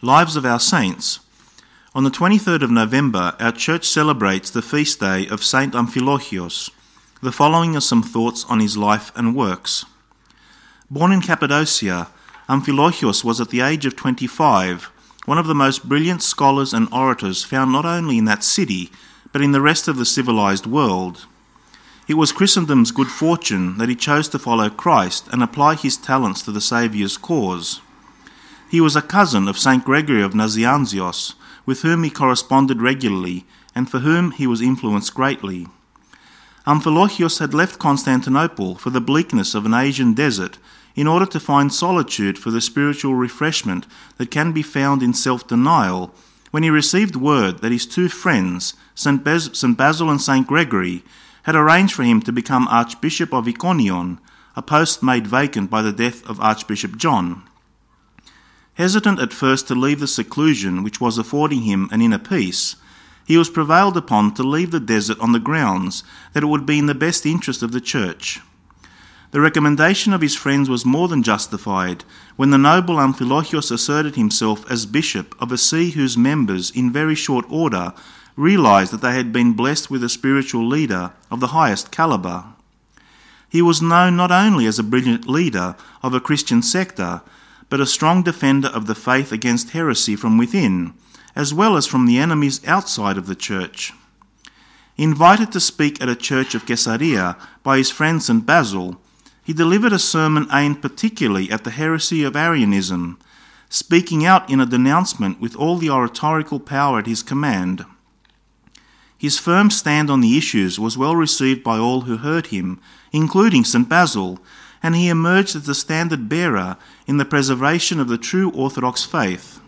Lives of our Saints. On the 23rd of November, our church celebrates the feast day of Saint Amphilochios. The following are some thoughts on his life and works. Born in Cappadocia, Amphilochios was at the age of 25 one of the most brilliant scholars and orators found not only in that city, but in the rest of the civilized world. It was Christendom's good fortune that he chose to follow Christ and apply his talents to the Saviour's cause. He was a cousin of St. Gregory of Nazianzios, with whom he corresponded regularly, and for whom he was influenced greatly. Amphilochios had left Constantinople for the bleakness of an Asian desert in order to find solitude for the spiritual refreshment that can be found in self-denial, when he received word that his two friends, St. Basil and St. Gregory, had arranged for him to become Archbishop of Iconium, a post made vacant by the death of Archbishop John. Hesitant at first to leave the seclusion which was affording him an inner peace, he was prevailed upon to leave the desert on the grounds that it would be in the best interest of the Church. The recommendation of his friends was more than justified when the noble Amphilochios asserted himself as bishop of a see whose members, in very short order, realized that they had been blessed with a spiritual leader of the highest calibre. He was known not only as a brilliant leader of a Christian sector, but a strong defender of the faith against heresy from within, as well as from the enemies outside of the Church. Invited to speak at a church of Caesarea by his friend St. Basil, he delivered a sermon aimed particularly at the heresy of Arianism, speaking out in a denouncement with all the oratorical power at his command. His firm stand on the issues was well received by all who heard him, including St. Basil, and he emerged as the standard bearer in the preservation of the true Orthodox faith.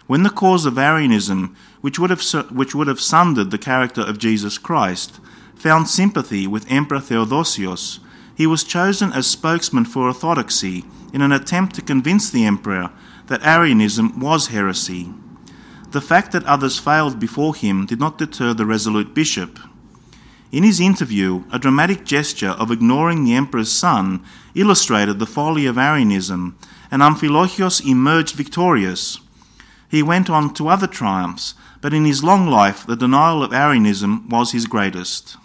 When the cause of Arianism, which would have sundered the character of Jesus Christ, found sympathy with Emperor Theodosius, he was chosen as spokesman for orthodoxy in an attempt to convince the emperor that Arianism was heresy. The fact that others failed before him did not deter the resolute bishop. In his interview, a dramatic gesture of ignoring the emperor's son illustrated the folly of Arianism, and Amphilochios emerged victorious. He went on to other triumphs, but in his long life the denial of Arianism was his greatest.